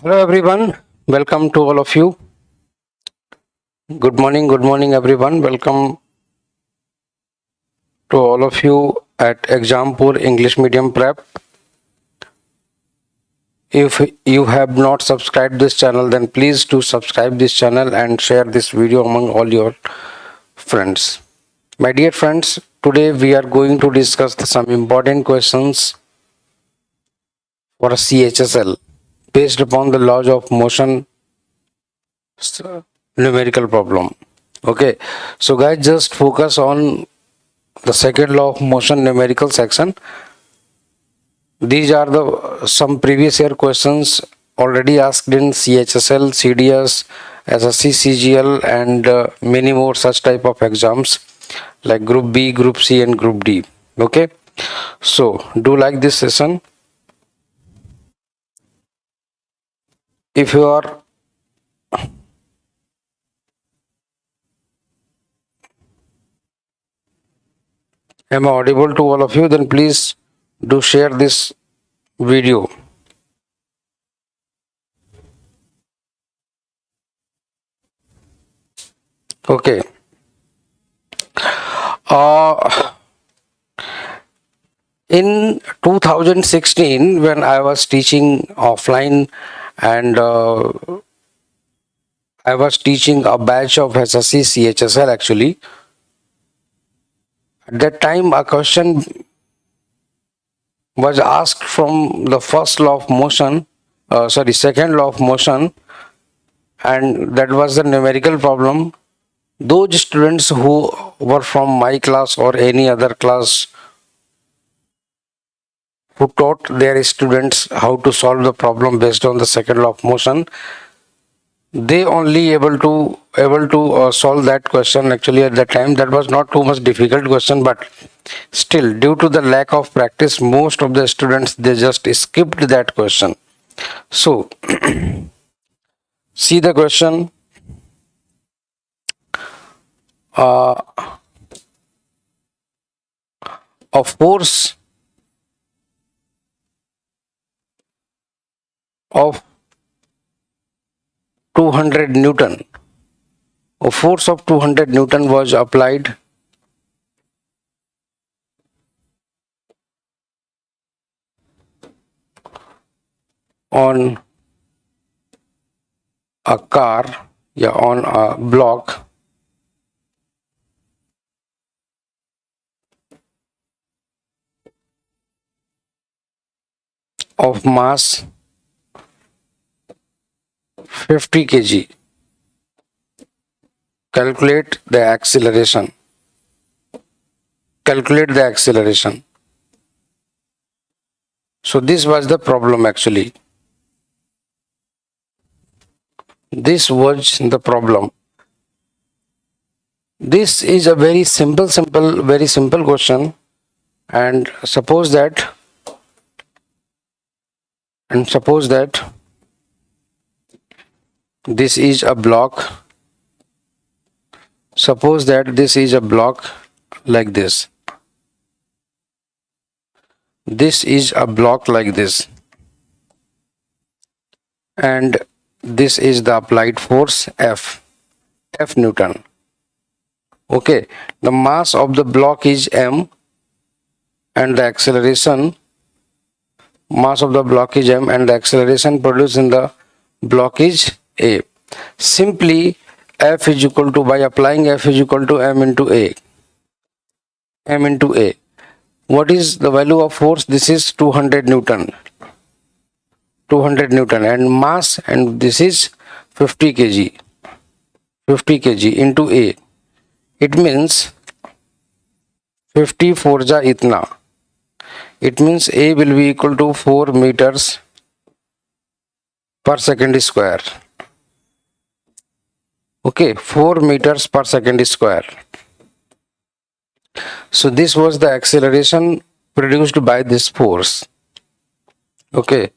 Hello everyone, welcome to all of you. Good morning everyone. Welcome to all of you at Exampur English Medium Prep. If you have not subscribed this channel, then please do subscribe this channel and share this video among all your friends. My dear friends, today we are going to discuss some important questions for a CHSL based upon the laws of motion numerical problem. Okay, so guys, just focus on the second law of motion numerical section. These are the some previous year questions already asked in CHSL, CDS, SSC CGL, and many more such type of exams like Group B, Group C, and Group D. Okay, so do like this session. If you are am I audible to all of you, then please do share this video. Okay. In 2016, when I was teaching offline and I was teaching a batch of SSC CHSL actually, at that time a question was asked from the first law of motion, second law of motion, and that was the numerical problem. Those students who were from my class or any other class who taught their students how to solve the problem based on the second law of motion, they only able to solve that question. Actually at that time that was not too much difficult question, but still due to the lack of practice, most of the students they just skipped that question. So see the question. A force of 200 Newton. A force of 200 Newton was applied on a car, on a block of mass 50 kg. Calculate the acceleration. So this was the problem actually. This was the problem. This is a very simple question, and suppose that this is a block. Suppose that this is a block like this. This is a block like this, and this is the applied force F Newton. Okay, the mass of the block is m and the acceleration produced in the block is a. Simply F is equal to, by applying F is equal to m into a. What is the value of force? This is 200 Newton, and mass, and this is 50 kg into a. It means 50 4 ja itna. It means a will be equal to 4 meters per second square. Okay, 4 meters per second square. So this was the acceleration produced by this force. Okay,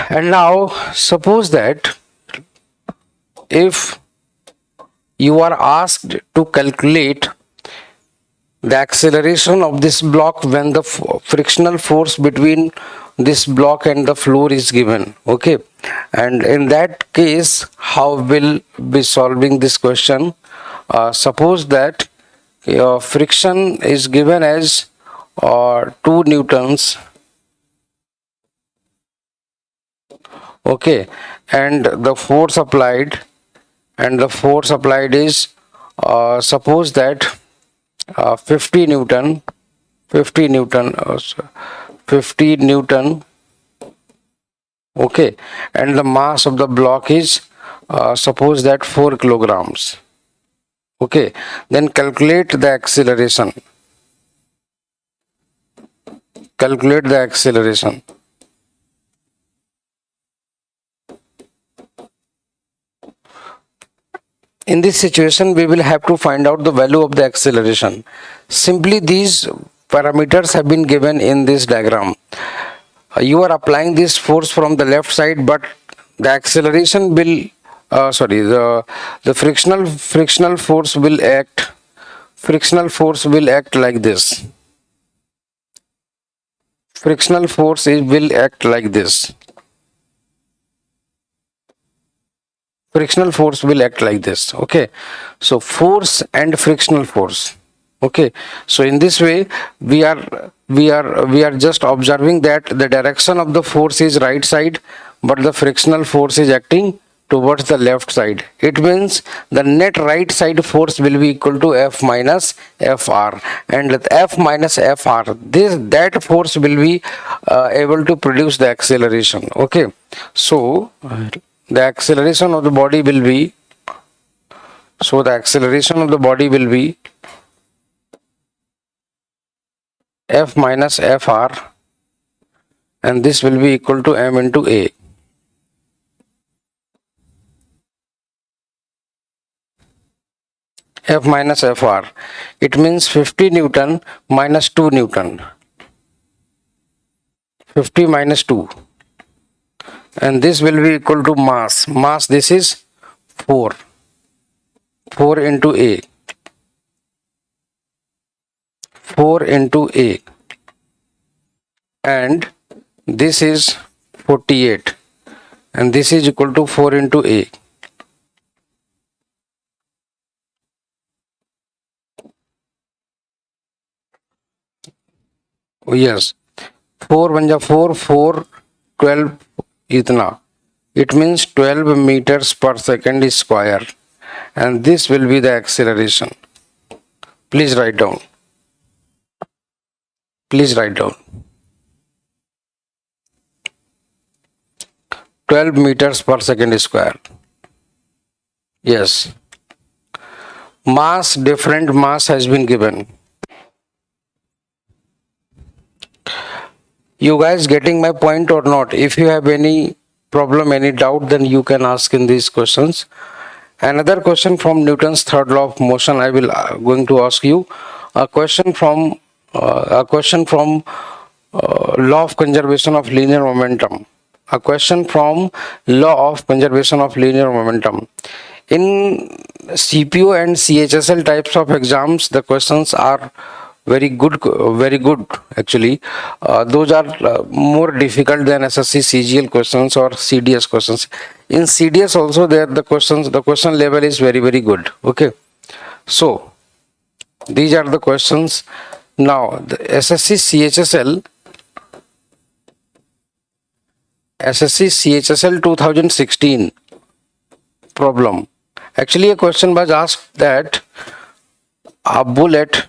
and now suppose that if you are asked to calculate the acceleration of this block when the frictional force between this block and the floor is given. Okay, and in that case, how will be solving this question? Suppose that friction is given as 2 newtons. Okay, and the force applied is suppose that 50 newton 50 newton 50 newton. Okay, and the mass of the block is suppose that 4 kilograms. Okay, then calculate the acceleration. In this situation, we will have to find out the value of the acceleration. Simply these parameters have been given in this diagram. You are applying this force from the left side, but the acceleration will the frictional force will act like this. Frictional force will act like this. Frictional force will act like this. Okay, so force and frictional force. Okay, so in this way we are just observing that the direction of the force is right side, but the frictional force is acting towards the left side. It means the net right side force will be equal to F minus Fr, and with F minus Fr, that force will be able to produce the acceleration. Okay, so the acceleration of the body will be F minus Fr, and this will be equal to m into A. F minus Fr, it means 50 newton minus 2 newton. 50 minus 2, and this will be equal to mass. This is 4 into A. 4 into A, and this is 48, and this is equal to 4 into A. Yes, 4 1 ja 4, 4 12 itna. It means 12 meters per second square, and this will be the acceleration. Please write down. 12 meters per second square. Yes. Mass, different mass has been given. You guys getting my point or not? If you have any problem, any doubt, then you can ask in these questions. Another question from Newton's third law of motion, I will going to ask you a question from law of conservation of linear momentum. A question from law of conservation of linear momentum. In CPO and CHSL types of exams, the questions are very good actually. Those are more difficult than SSC CGL questions or CDS questions. In CDS also there the question level is very good. Okay, so these are the questions. Now the SSC CHSL 2016 problem. Actually a question was asked that a bullet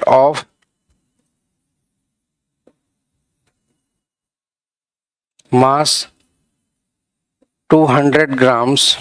of mass 20 grams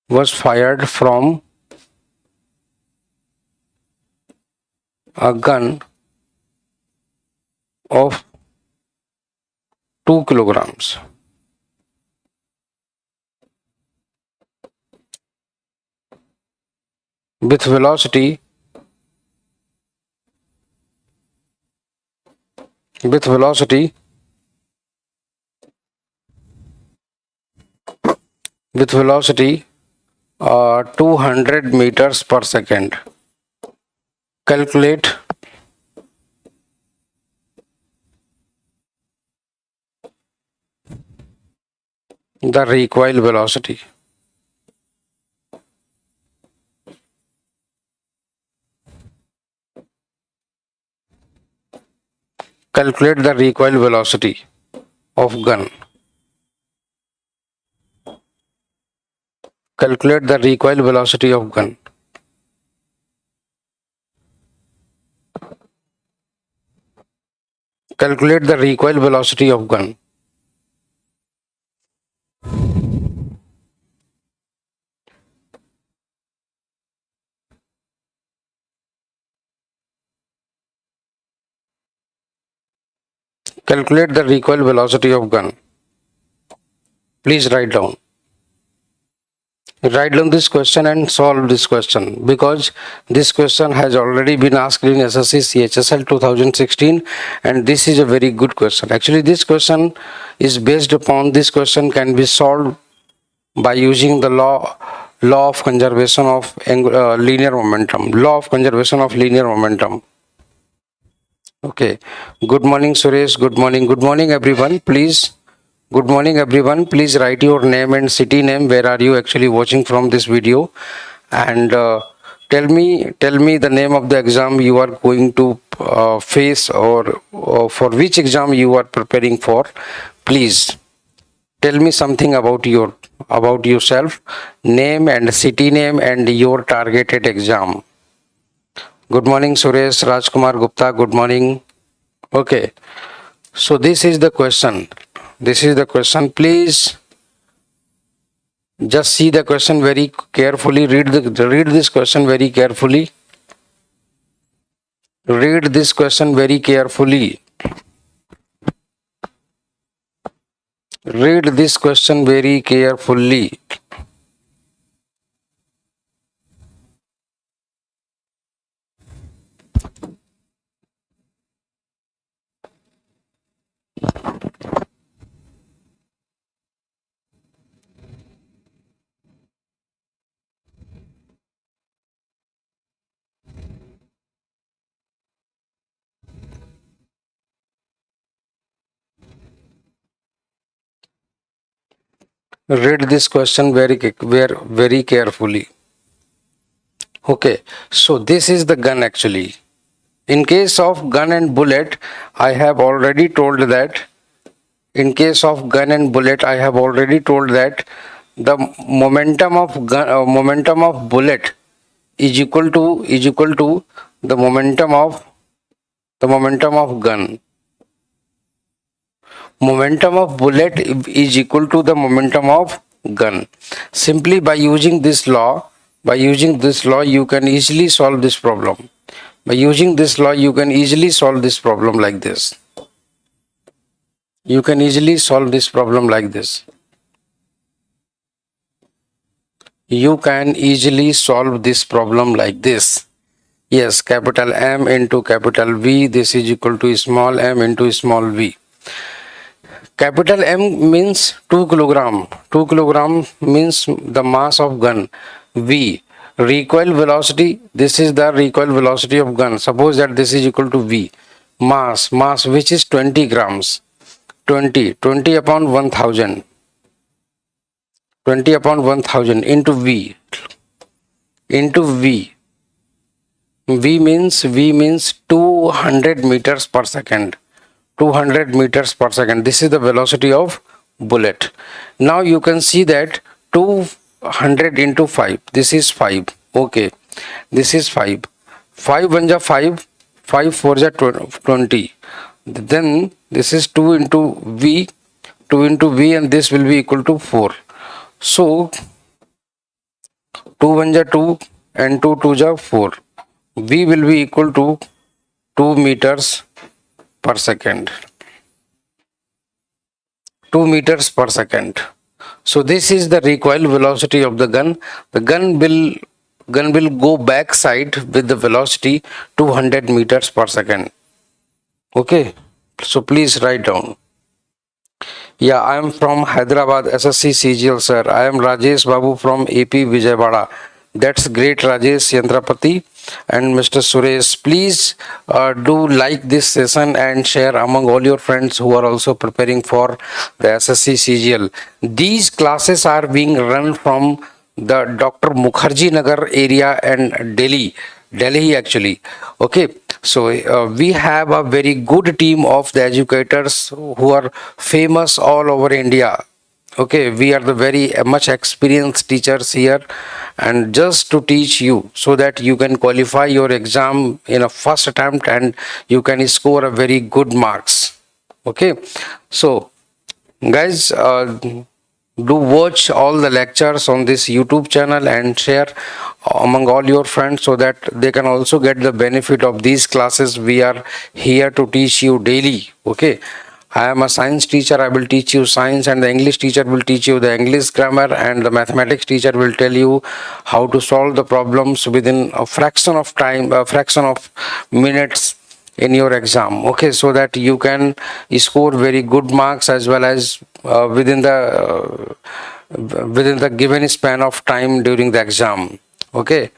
was fired from a gun of 2 kilograms with velocity with velocity with velocity 200 meters per second. Calculate the recoil velocity. Calculate the recoil velocity of gun. Calculate the recoil velocity of gun. Calculate the recoil velocity of gun. Calculate the recoil velocity of gun. Please write down. Write down this question and solve this question, because this question has already been asked in SSC CHSL 2016, and this is a very good question. Actually, this question is based upon, this question can be solved by using the law of conservation of linear momentum. Law of conservation of linear momentum. Okay. Good morning, Suresh. Good morning. Good morning, everyone. Please. Good morning, everyone. Please write your name and city name. Where are you actually watching from this video? And tell me the name of the exam you are going to face, or for which exam you are preparing for. Please tell me something about yourself, name and city name and your targeted exam. Good morning, Suresh Rajkumar Gupta. Good morning. Okay. So this is the question. This is the question. Please just see the question very carefully. Read this question very carefully. Read this question very carefully. Read this question very carefully. Read this question very carefully. Okay, so this is the gun actually. In case of gun and bullet, I have already told that. In case of gun and bullet, I have already told that the momentum of bullet is equal to the momentum of gun. Momentum of bullet is equal to the momentum of gun. Simply by using this law, you can easily solve this problem. By using this law, you can easily solve this problem like this. You can easily solve this problem like this. You can easily solve this problem like this. Yes, capital M into capital V, this is equal to small m into small v. Capital M means 2 kilogram. 2 kilogram means the mass of gun. V, recoil velocity, this is the recoil velocity of gun. Suppose that this is equal to V. Mass which is 20 grams. 20 upon 1000. 20 upon 1000 into V. Into V. V means 200 meters per second. 200 meters per second. This is the velocity of bullet. Now you can see that 200 into 5. This is 5. Okay. This is 5. 5 1 ja 5. 5 4 ja 20. Then this is 2 into V. 2 into V, and this will be equal to 4. So 2 1 ja 2 and 2 2 ja 4. V will be equal to 2 meters per second. 2 meters per second. So this is the recoil velocity of the gun. The gun will go backside with the velocity 200 meters per second. Okay, so please write down. Yeah, I am from Hyderabad, SSC CGL, sir. I am Rajesh Babu from AP Vijayawada. That's great, Rajesh Yantrapati and Mr. Suresh. Please do like this session and share among all your friends who are also preparing for the SSC CGL. These classes are being run from the Dr. Mukherjee Nagar area and Delhi actually. Okay, so we have a very good team of the educators who are famous all over India. Okay, we are the very much experienced teachers here, and just to teach you so that you can qualify your exam in a first attempt and you can score a very good marks. Okay, so guys, do watch all the lectures on this YouTube channel and share among all your friends so that they can also get the benefit of these classes. We are here to teach you daily. Okay, I am a science teacher. I will teach you science, and the English teacher will teach you the English grammar, and the mathematics teacher will tell you how to solve the problems within a fraction of time, a fraction of minutes in your exam. Okay, so that you can score very good marks as well as within the given span of time during the exam. Okay,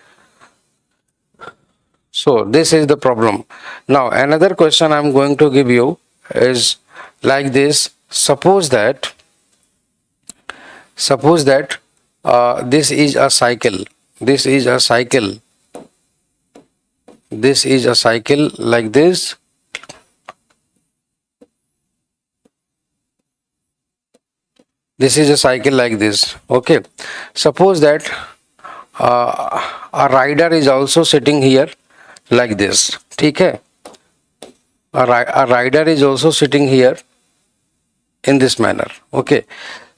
so this is the problem. Now another question I'm going to give you is like this. Suppose that this is a cycle. This is a cycle like this. This is a cycle like this. Okay, suppose that a rider is also sitting here like this. Okay, a rider is also sitting here in this manner. Okay,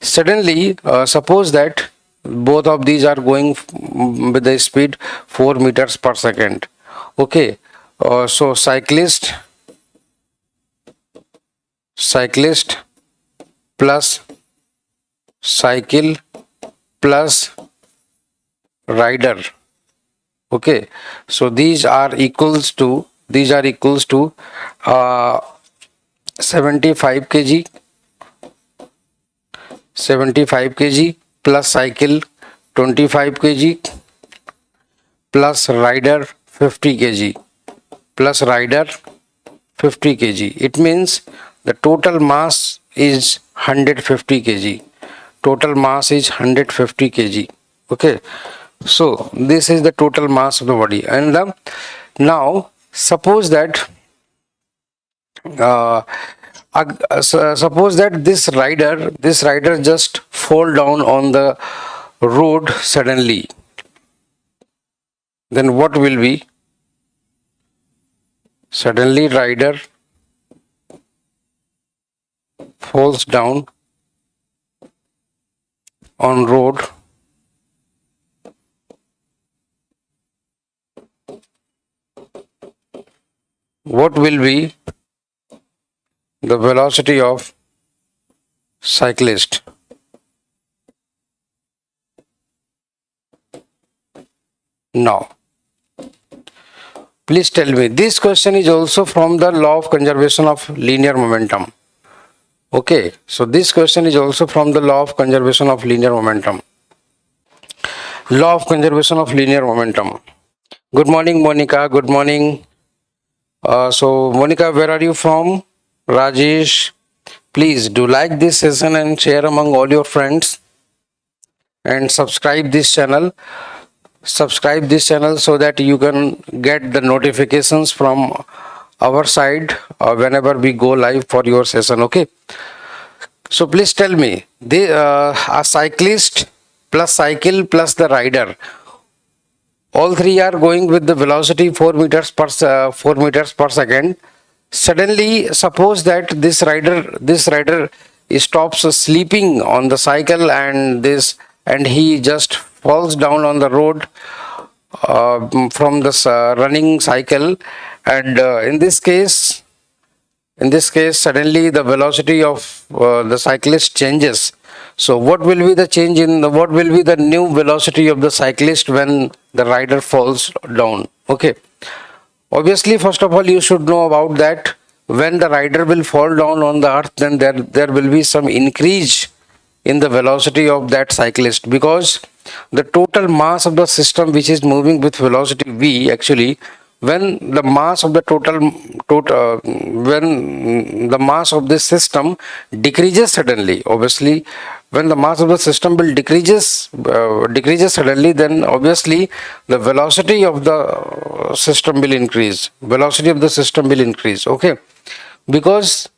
suddenly suppose that both of these are going with the speed 4 meters per second. Okay, so cyclist plus cycle plus rider. Okay, so these are equals to 75 kg plus cycle 25 kg plus rider 50 kg plus rider 50 kg. It means the total mass is 150 kg. Total mass is 150 kg. Okay, so this is the total mass of the body. And now suppose that this rider just fall down on the road suddenly. Then what will be? Suddenly rider falls down on road. What will be the velocity of cyclist? Now, please tell me, this question is also from the law of conservation of linear momentum. Okay, so this question is also from the law of conservation of linear momentum. Law of conservation of linear momentum. Good morning, Monica. Good morning. So, Monica, where are you from? Rajesh. Please do like this session and share among all your friends. And subscribe this channel. Subscribe this channel so that you can get the notifications from our side whenever we go live for your session. Okay, so please tell me, a cyclist plus cycle plus the rider, all three are going with the velocity 4 meters per second. Suddenly suppose that this rider stops sleeping on the cycle and he just falls down on the road from this running cycle, and in this case In this case, suddenly the velocity of the cyclist changes. So what will be the change in what will be the new velocity of the cyclist when the rider falls down? Okay. Obviously, first of all, you should know about that when the rider will fall down on the earth, then there will be some increase in the velocity of that cyclist, because the total mass of the system which is moving with velocity v, actually when the mass of the when the mass of this system decreases suddenly, obviously when the mass of the system will decreases suddenly, then obviously the velocity of the system will increase, okay, because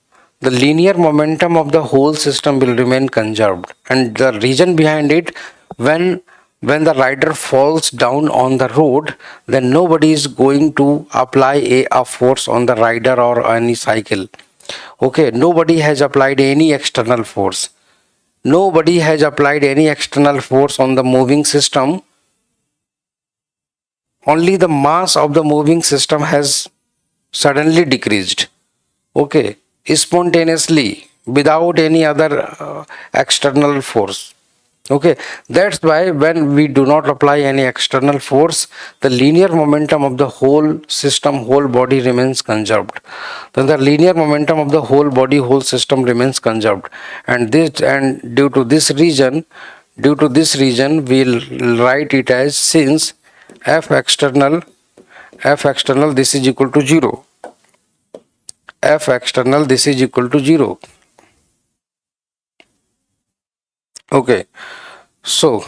the linear momentum of the whole system will remain conserved. And the reason behind it, when the rider falls down on the road, then nobody is going to apply a force on the rider or any cycle. Okay, nobody has applied any external force. Nobody has applied any external force on the moving system. Only the mass of the moving system has suddenly decreased. Okay, spontaneously, without any other external force. Okay, that's why when we do not apply any external force, the linear momentum of the whole system, whole body remains conserved. Then the linear momentum of the whole body, whole system remains conserved. And due to this reason, we'll write it as, since f external this is equal to 0, f external this is equal to 0. Okay, so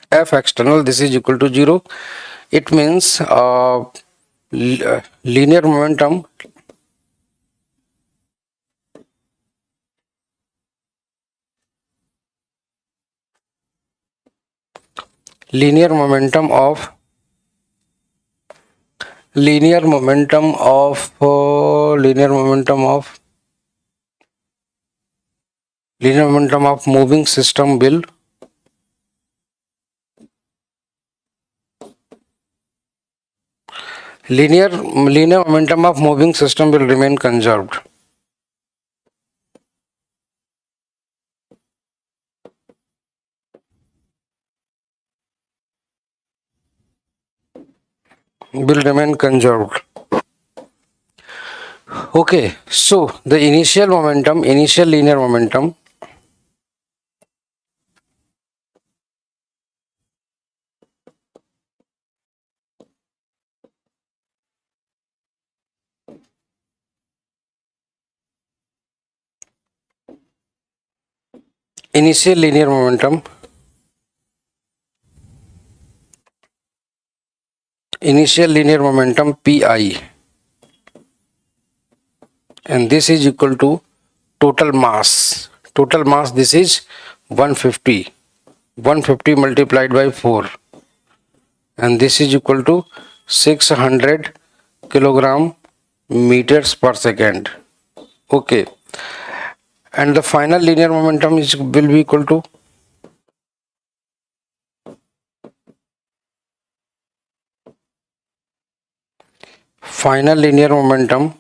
f external this is equal to 0. It means linear momentum linear momentum of linear momentum of moving system will linear momentum of moving system will remain conserved. Will remain conserved. Okay, so the initial linear momentum initial linear momentum pi, and this is equal to total mass. This is 150 multiplied by 4, and this is equal to 600 kilogram meters per second. Okay, and the final linear momentum will be equal to final linear momentum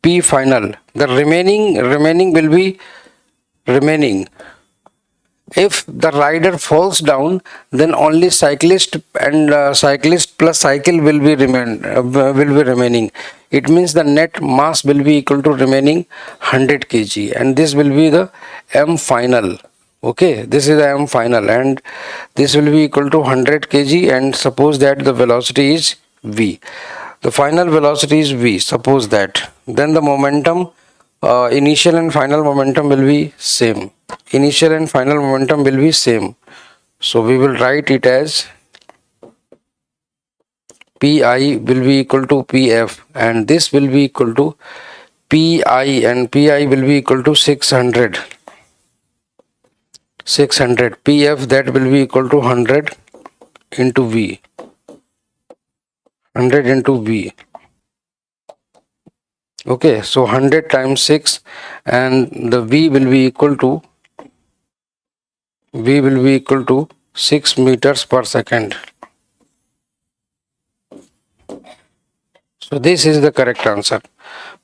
p final. The remaining will be remaining. If the rider falls down, then only cyclist and cyclist plus cycle will be remaining. It means the net mass will be equal to remaining 100 kg, and this will be the m final. Okay, this is the m final, and this will be equal to 100 kg, and suppose that the velocity is v. The final velocity is v, suppose that. Then the momentum, initial and final momentum will be same. So we will write it as pi will be equal to pf, and this will be equal to pi, and pi will be equal to 600 pf, that will be equal to 100 into v. Okay, so 100 times 6, and the v will be equal to V will be equal to 6 meters per second. So this is the correct answer.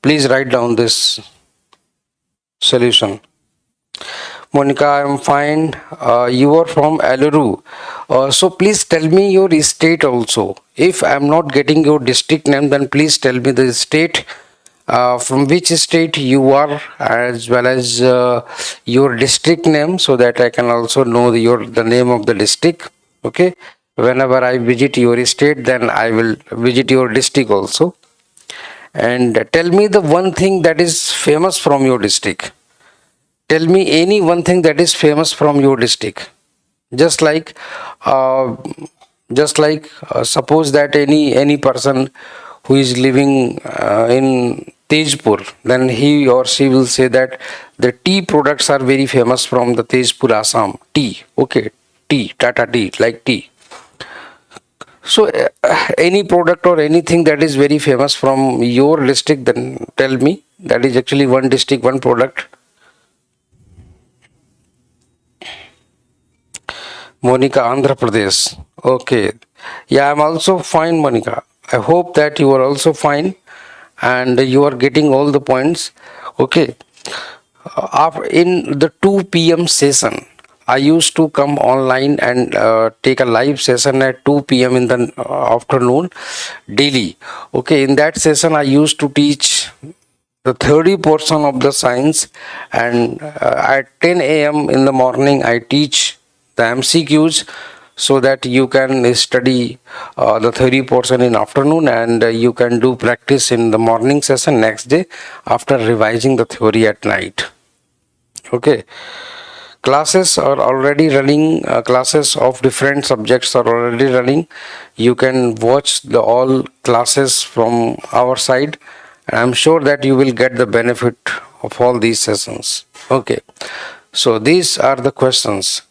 Please write down this solution. Monica, I am fine. You are from Aluru. So please tell me your state also. If I am not getting your district name, then please tell me the state, from which state you are, as well as your district name, so that I can also know the name of the district. Okay. Whenever I visit your state, then I will visit your district also. And tell me the one thing that is famous from your district. Tell me any one thing that is famous from your district. Just like, uh, suppose that any person who is living in Tejpur, then he or she will say that the tea products are very famous from the Tejpur, Assam. Tea, okay, tea, Tata tea, like tea. So, any product or anything that is very famous from your district, then tell me. That is actually one district, one product. Monica, Andhra Pradesh. Okay. Yeah, I'm also fine, Monica. I hope that you are also fine and you are getting all the points. Okay. In the 2 p.m. session, I used to come online and take a live session at 2 p.m. in the afternoon daily. Okay. In that session, I used to teach the theory portion of the science, and at 10 a.m. in the morning I teach the MCQs, so that you can study the theory portion in afternoon, and you can do practice in the morning session next day after revising the theory at night. Okay. Classes are already running. Classes of different subjects are already running. You can watch the all classes from our side. I'm sure that you will get the benefit of all these sessions. Okay. So these are the questions.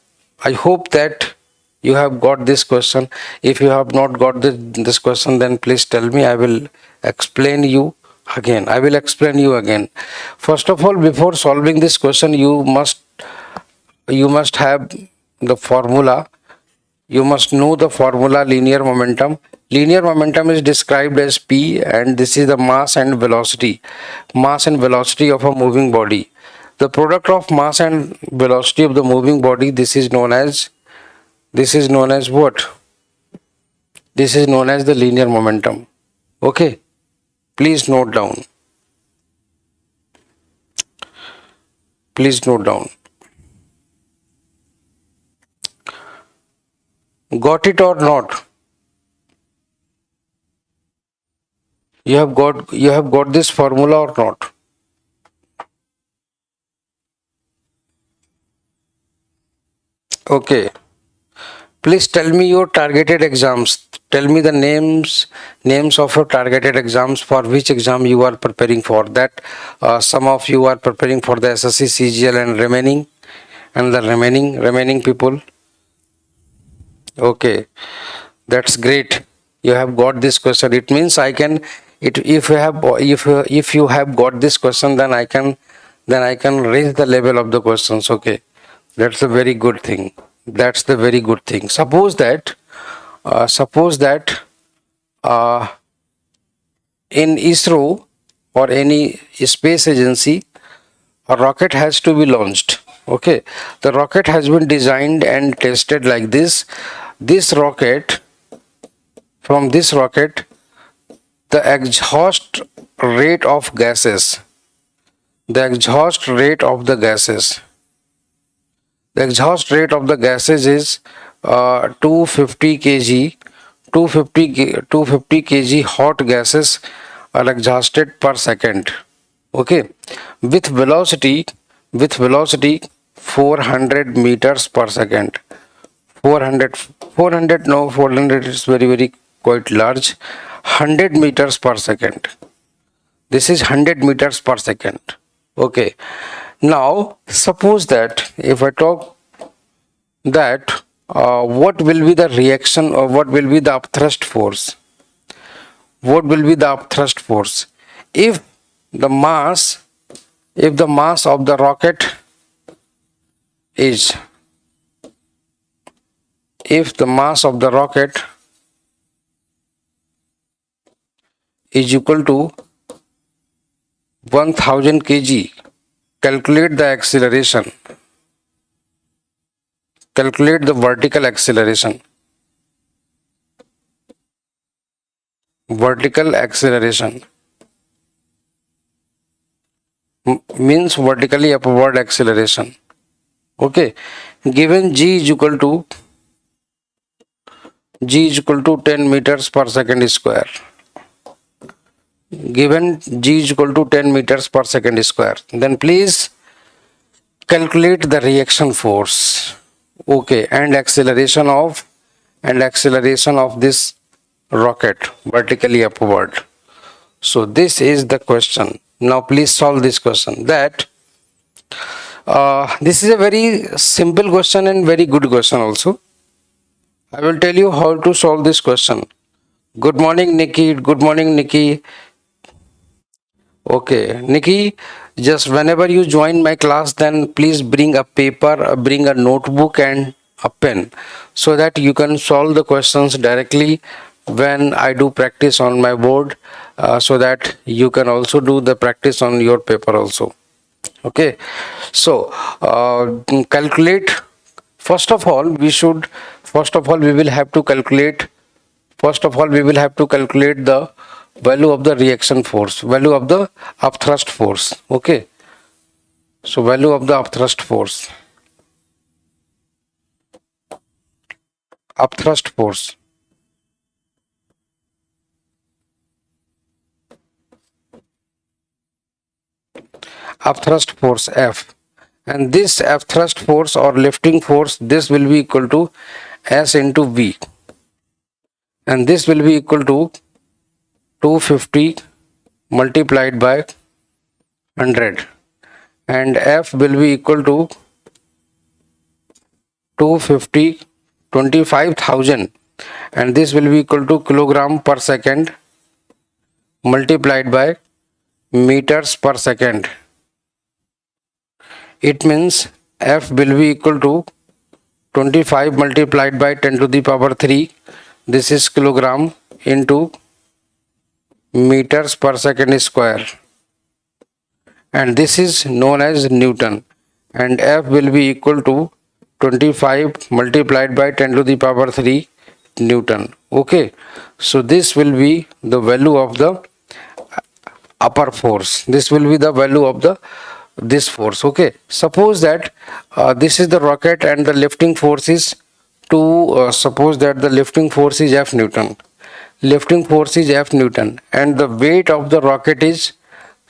I hope that you have got this question. If you have not got this question, then please tell me. I will explain you again. I will explain you again. First of all, before solving this question, you must have the formula. You must know the formula linear momentum. Linear momentum is described as P, and this is the mass and velocity. Mass and velocity of a moving body. The product of mass and velocity of the moving body, this is known as what? This is known as the linear momentum. Okay. Please note down. Please note down. Got it or not? You have got this formula or not? Okay. Please tell me your targeted exams. Tell me the names of your targeted exams, for which exam you are preparing for. That some of you are preparing for the SSC CGL and the remaining people. Okay, that's great. You have got this question. It means I can. If you have got this question, then I can raise the level of the questions. Okay, that's a very good thing. That's the very good thing. Suppose that uh, in ISRO or any space agency, a rocket has to be launched. Okay, the rocket has been designed and tested like this. This rocket, from this rocket, the exhaust rate of gases, the exhaust rate of the gases, the exhaust rate of the gases is 250 kg, 250 kg hot gases are exhausted per second. Okay, with velocity, with velocity 400 meters per second. 400, no, 400 is very quite large. 100 meters per second. This is 100 meters per second. Okay. Now, suppose that if I talk that what will be the reaction, or what will be the upthrust force? What will be the upthrust force? If the mass of the rocket is if the mass of the rocket is equal to 1000 kg, calculate the acceleration, calculate the vertical acceleration. Vertical acceleration means vertically upward acceleration. Okay, given g is equal to 10 meters per second square. Given g is equal to 10 meters per second square, then please calculate the reaction force. Okay, and acceleration of this rocket vertically upward. So this is the question. Now please solve this question. That this is a very simple question and very good question also. I will tell you how to solve this question. Good morning, Nikki. Good morning, Nikki. Okay, Nikki, just whenever you join my class, then please bring a paper, bring a notebook and a pen, so that you can solve the questions directly when I do practice on my board, so that you can also do the practice on your paper also. Okay, so calculate. First of all, we will have to calculate. First of all, we will have to calculate the value of the reaction force, value of the upthrust force. Okay, so value of the upthrust force. Upthrust force. Upthrust force F, and this upthrust force or lifting force, this will be equal to S into V, and this will be equal to 250 multiplied by 100, and F will be equal to 250 25,000, and this will be equal to kilogram per second multiplied by meters per second. It means F will be equal to 25 multiplied by 10 to the power 3, this is kilogram, into meters per second square, and this is known as Newton, and F will be equal to 25 multiplied by 10 to the power 3 Newton. Okay, so this will be the value of the upper force. This will be the value of the this force. Okay, suppose that this is the rocket and the lifting force is suppose that the lifting force is F Newton. Lifting force is F Newton, and the weight of the rocket is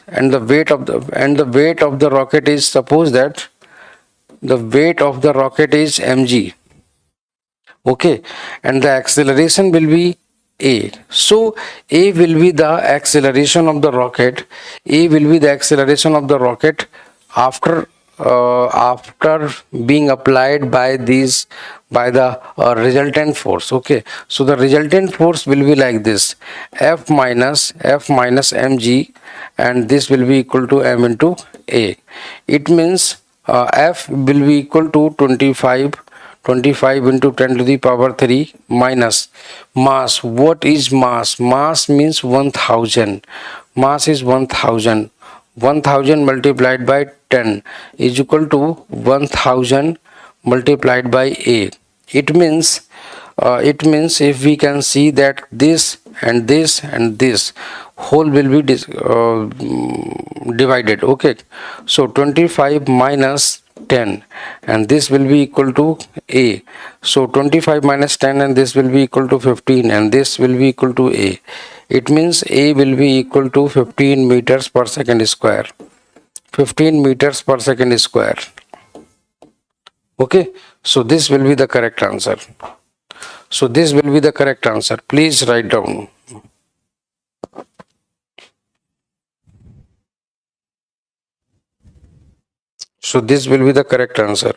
rocket is, suppose that the weight of the rocket is mg. Okay, and the acceleration will be a. So a will be the acceleration of the rocket. A will be the acceleration of the rocket after being applied by the resultant force. Okay, so the resultant force will be like this: F minus mg, and this will be equal to m into a. It means F will be equal to 25 into 10 to the power 3 minus mass. What is mass? Mass means 1000. Mass is 1000. 1000 multiplied by 10 is equal to 1000 multiplied by a. It means if we can see that this and this and this whole will be divided. Okay, so 25 minus 10, and this will be equal to a. So 25 minus 10, and this will be equal to 15, and this will be equal to a. It means a will be equal to 15 meters per second square. 15 meters per second square. Okay, so this will be the correct answer. So this will be the correct answer. Please write down. So this will be the correct answer.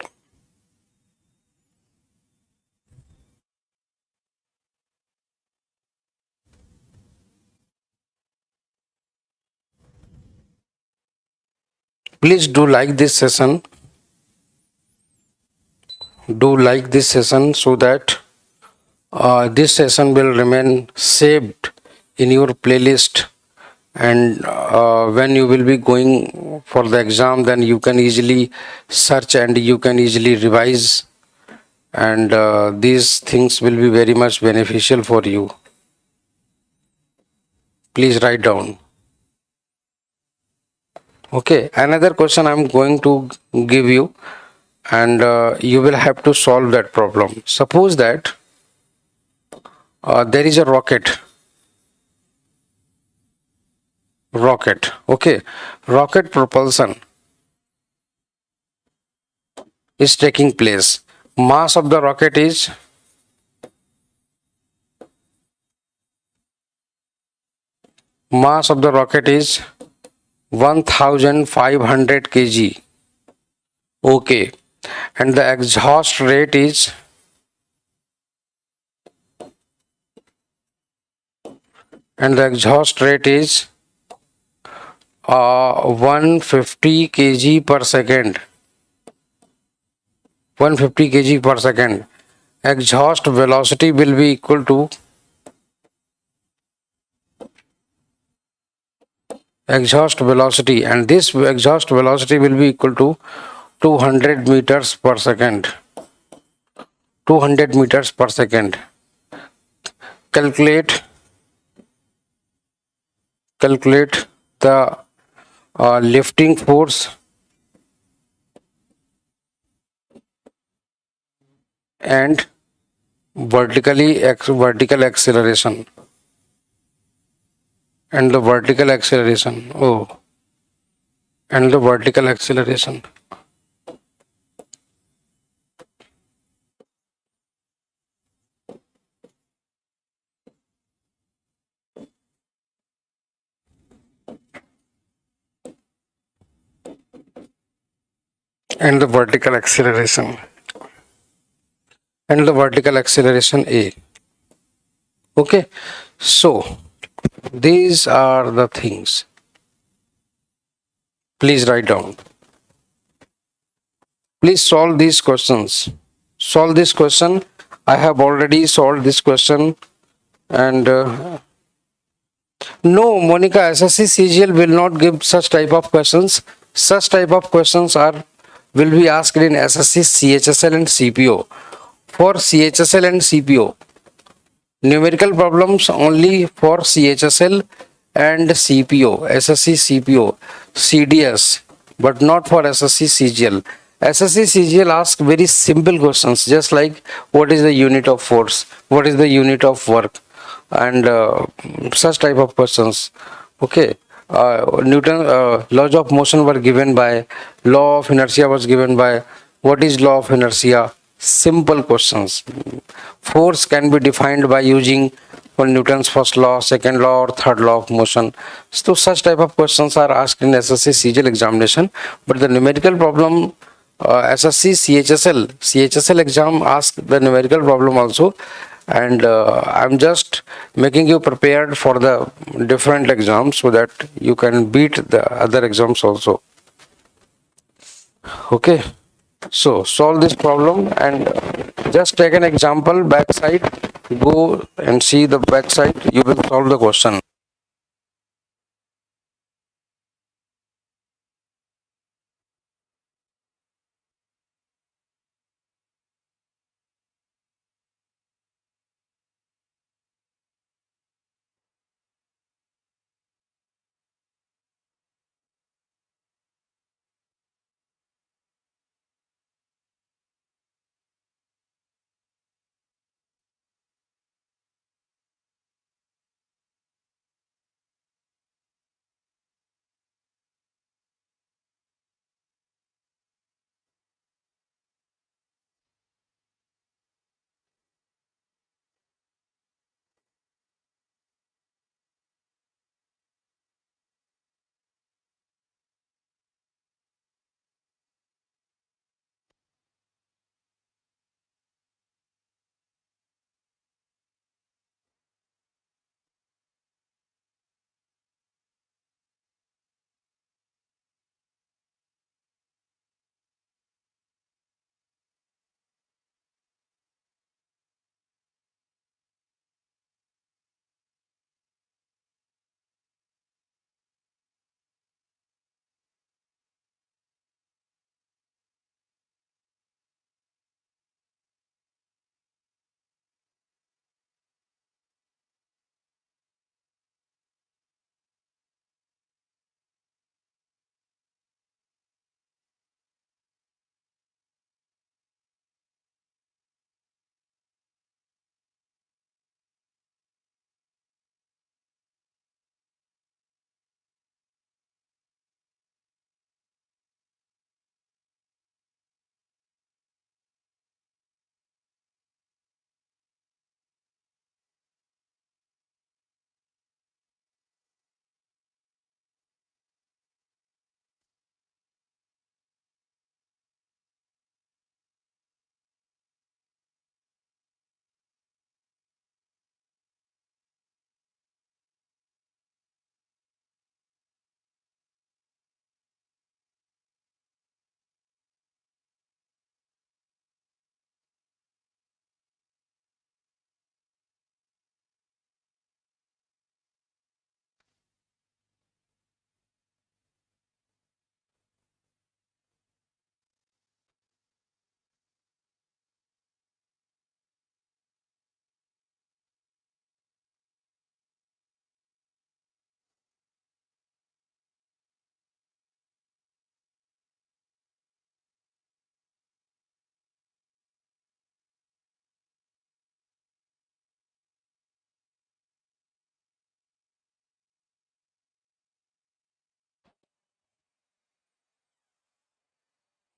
Please do like this session. Do like this session so that This session will remain saved in your playlist, and when you will be going for the exam, then you can easily search and you can easily revise, and these things will be very much beneficial for you. Please write down. Okay, another question I'm going to give you, and you will have to solve that problem. Suppose that there is a rocket. Okay, rocket propulsion is taking place. Mass of the rocket is 1500 kg. Okay, and the exhaust rate is 150 kg per second. 150 kg per second. Exhaust velocity will be equal to exhaust velocity, and this exhaust velocity will be equal to 200 meters per second. 200 meters per second. Calculate the lifting force and vertical acceleration, and the vertical acceleration. And the vertical acceleration. And the vertical acceleration. And the vertical acceleration A. Okay, so these are the things. Please write down. Please solve these questions. Solve this question. I have already solved this question, and no, Monica, SSC CGL will not give such type of questions. Such type of questions will be asked in SSC CHSL and CPO. For CHSL and CPO, numerical problems only for CHSL and CPO, SSC CPO, CDS, but not for SSC CGL. SSC CGL asks very simple questions, just like what is the unit of force, what is the unit of work, and such type of questions. Okay, Newton laws of motion were given by, law of inertia was given by, what is law of inertia. Simple questions. Force can be defined by using Newton's first law, second law, or third law of motion. So such type of questions are asked in SSC CGL examination, but the numerical problem, SSC CHSL exam asks the numerical problem also, and I'm just making you prepared for the different exams so that you can beat the other exams also. Okay, so solve this problem, and just take an example backside. Go and see the backside. You will solve the question.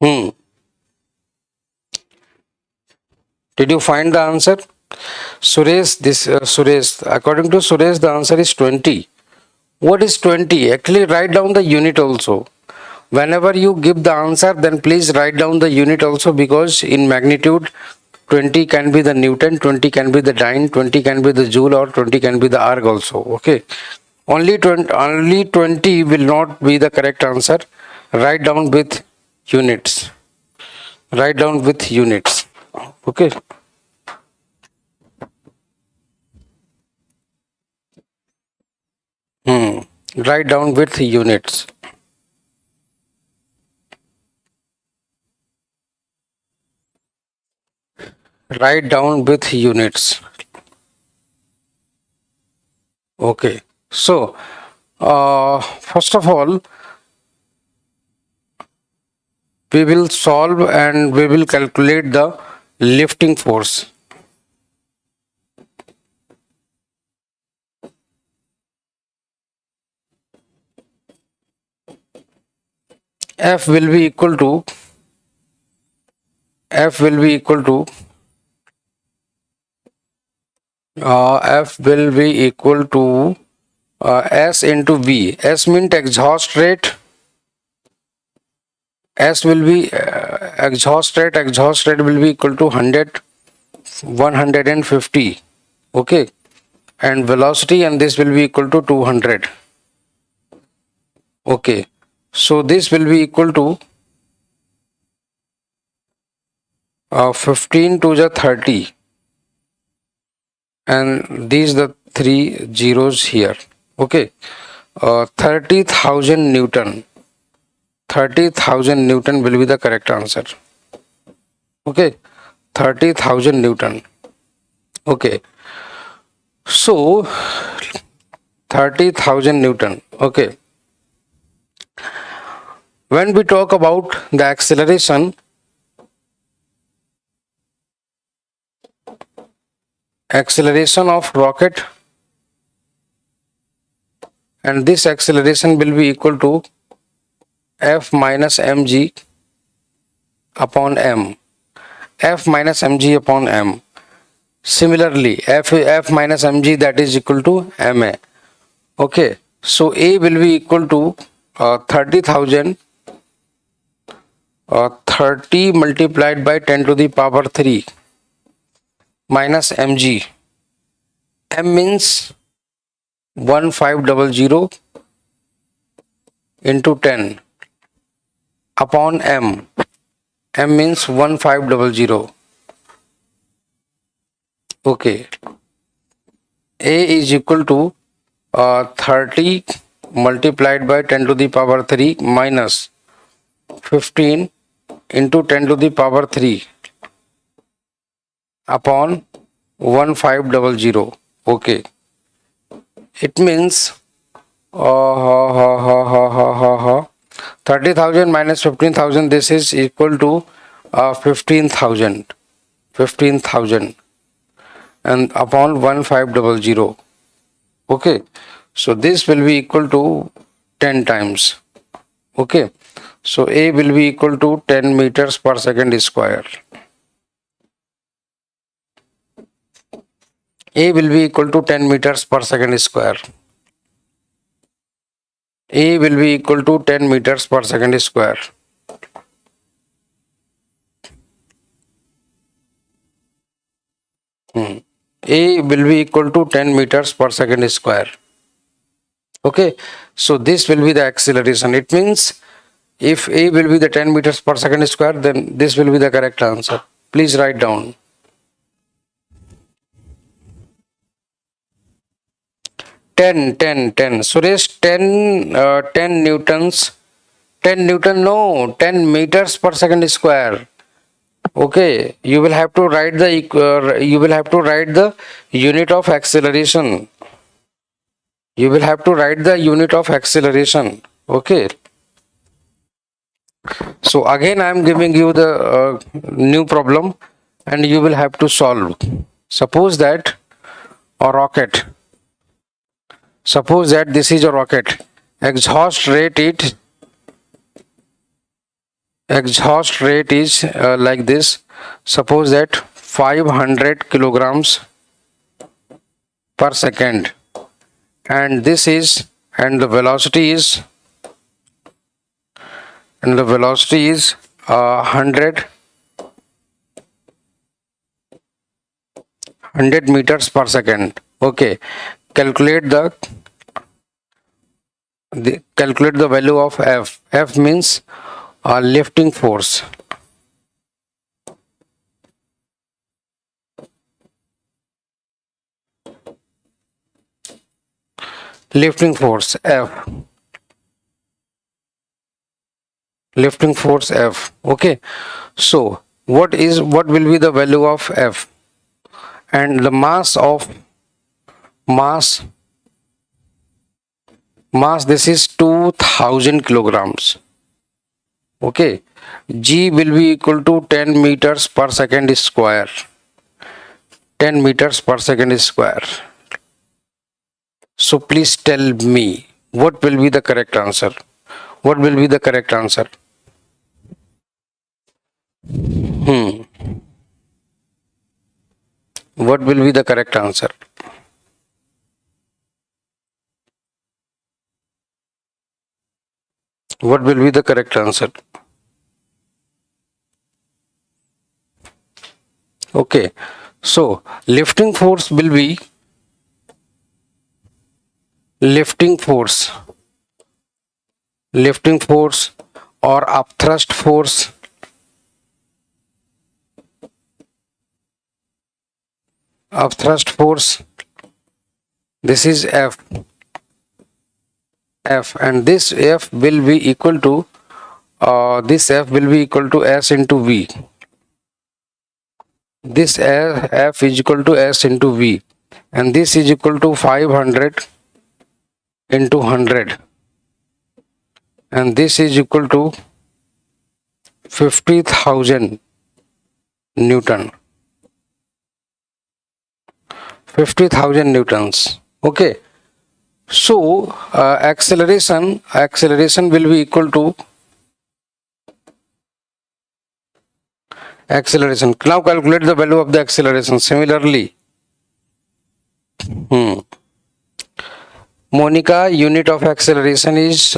Hmm. Did you find the answer? Suresh, according to Suresh, the answer is 20. What is 20? Actually, write down the unit also. Whenever you give the answer, then please write down the unit also, because in magnitude, 20 can be the Newton, 20 can be the dyne, 20 can be the joule, or 20 can be the arg also. Okay. Only 20 will not be the correct answer. Write down with units. Write down with units. Okay. Hmm. Write down with units. Write down with units. Okay. So, first of all, we will solve and we will calculate the lifting force. F will be equal to F will be equal to F will be equal to S into V. S means exhaust rate. S will be exhaust rate. Exhaust rate will be equal to 100, 150. Okay, and velocity, and this will be equal to 200. Okay, so this will be equal to 15 to the 30, and these the three zeros here. Okay, 30,000 Newton. 30,000 Newton will be the correct answer. Okay, 30,000 Newton. Okay, so 30,000 Newton. Okay, when we talk about the acceleration of rocket, and this acceleration will be equal to F minus mg upon m. F minus mg upon m. Similarly, F minus mg, that is equal to ma. Okay, so A will be equal to 30,000 30 multiplied by 10 to the power 3 minus mg. M means 1500 into 10 upon m. M means 1500. Okay, A is equal to 30 multiplied by 10 to the power 3 minus 15 into 10 to the power 3 upon 1500. Okay, it means 30,000 minus 15,000, this is equal to 15,000. 15,000 and upon 1500. Okay, so this will be equal to 10 times. Okay, so A will be equal to 10 meters per second square. A will be equal to 10 meters per second square. A will be equal to 10 meters per second square. A will be equal to 10 meters per second square. Okay, so this will be the acceleration. It means if A will be the 10 meters per second square, then this will be the correct answer. Please write down. 10. Suresh, 10 newtons. 10 Newton, no, 10 meters per second square. Okay, you will have to write the unit of acceleration. You will have to write the unit of acceleration. Okay. So again, I am giving you the new problem, and you will have to solve. Suppose that a rocket. Suppose that this is a rocket. Exhaust rate exhaust rate is like this. Suppose that 500 kilograms per second, and this is, and the velocity is, 100 meters per second. Okay, calculate the value of F. F means lifting force. Lifting force F. Lifting force F. Okay, so what will be the value of F? And the mass, this is 2000 kilograms. Okay, G will be equal to 10 meters per second square. 10 meters per second square. So please tell me what will be the correct answer. What will be the correct answer? What will be the correct answer? What will be the correct answer? Okay, so lifting force will be lifting force or upthrust force. Upthrust force, this is F, and this F will be equal to S into V. This F is equal to S into V, and this is equal to 500 into 100, and this is equal to 50,000 Newton. 50,000 newtons. Okay, so acceleration will be equal to acceleration. Now calculate the value of the acceleration. Similarly, Monica, unit of acceleration is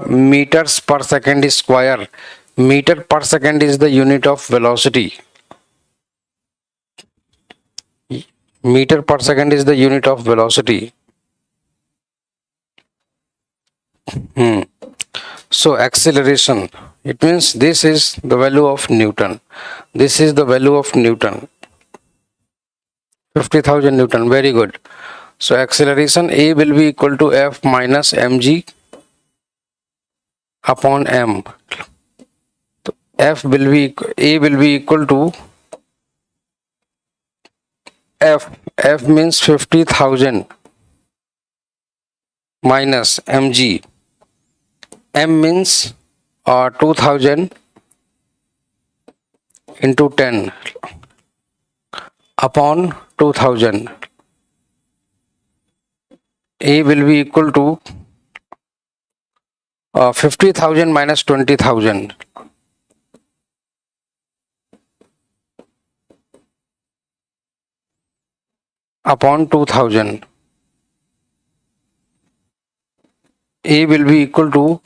meters per second square. Meter per second is the unit of velocity. Meter per second is the unit of velocity. So acceleration, it means this is the value of Newton. This is the value of Newton. 50,000 Newton. Very good. So acceleration A will be equal to F minus mg upon m. A will be equal to F means 50,000 minus mg. M means 2000 into 10 upon 2000. A will be equal to 50,000 minus 20,000 upon 2000. A will be equal to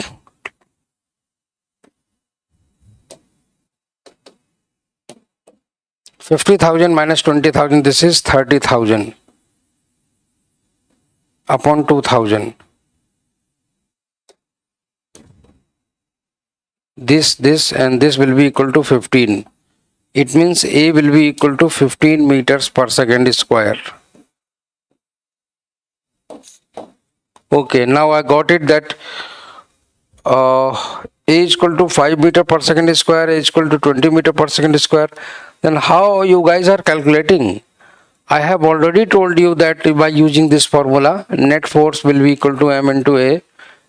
50,000 minus 20,000, this is 30,000 upon 2000. This and this will be equal to 15. It means A will be equal to 15 meters per second square. Okay, now I got it that A is equal to 5 meter per second square, A is equal to 20 meter per second square. Then how you guys are calculating? I have already told you that by using this formula, net force will be equal to M into A,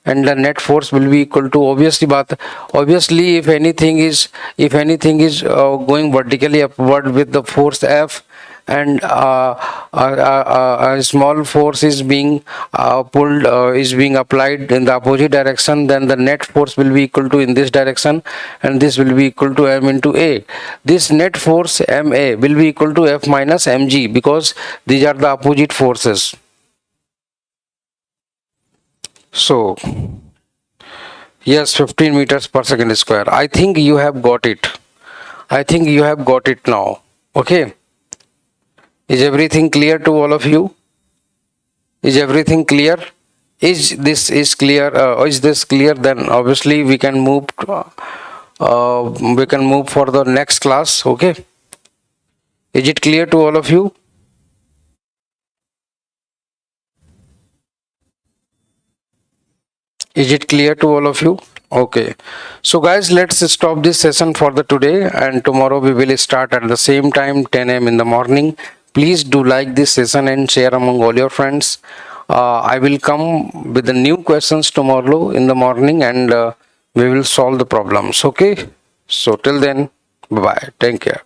and the net force will be equal to, obviously if anything is going vertically upward with the force F, and a small force is being pulled, is being applied in the opposite direction, then the net force will be equal to in this direction, and this will be equal to M into A. This net force MA will be equal to F minus mg, because these are the opposite forces. So yes, 15 meters per second square. I think you have got it. I think you have got it now. Okay. Is everything clear to all of you? Is everything clear? Is this clear? Is this clear? Then obviously we can move. We can move for the next class. Okay. Is it clear to all of you? Is it clear to all of you? Okay. So guys, let's stop this session for the today, and tomorrow we will start at the same time, 10 a.m. in the morning. Please do like this session and share among all your friends. I will come with the new questions tomorrow in the morning, and we will solve the problems. Okay. So till then, bye bye. Take care.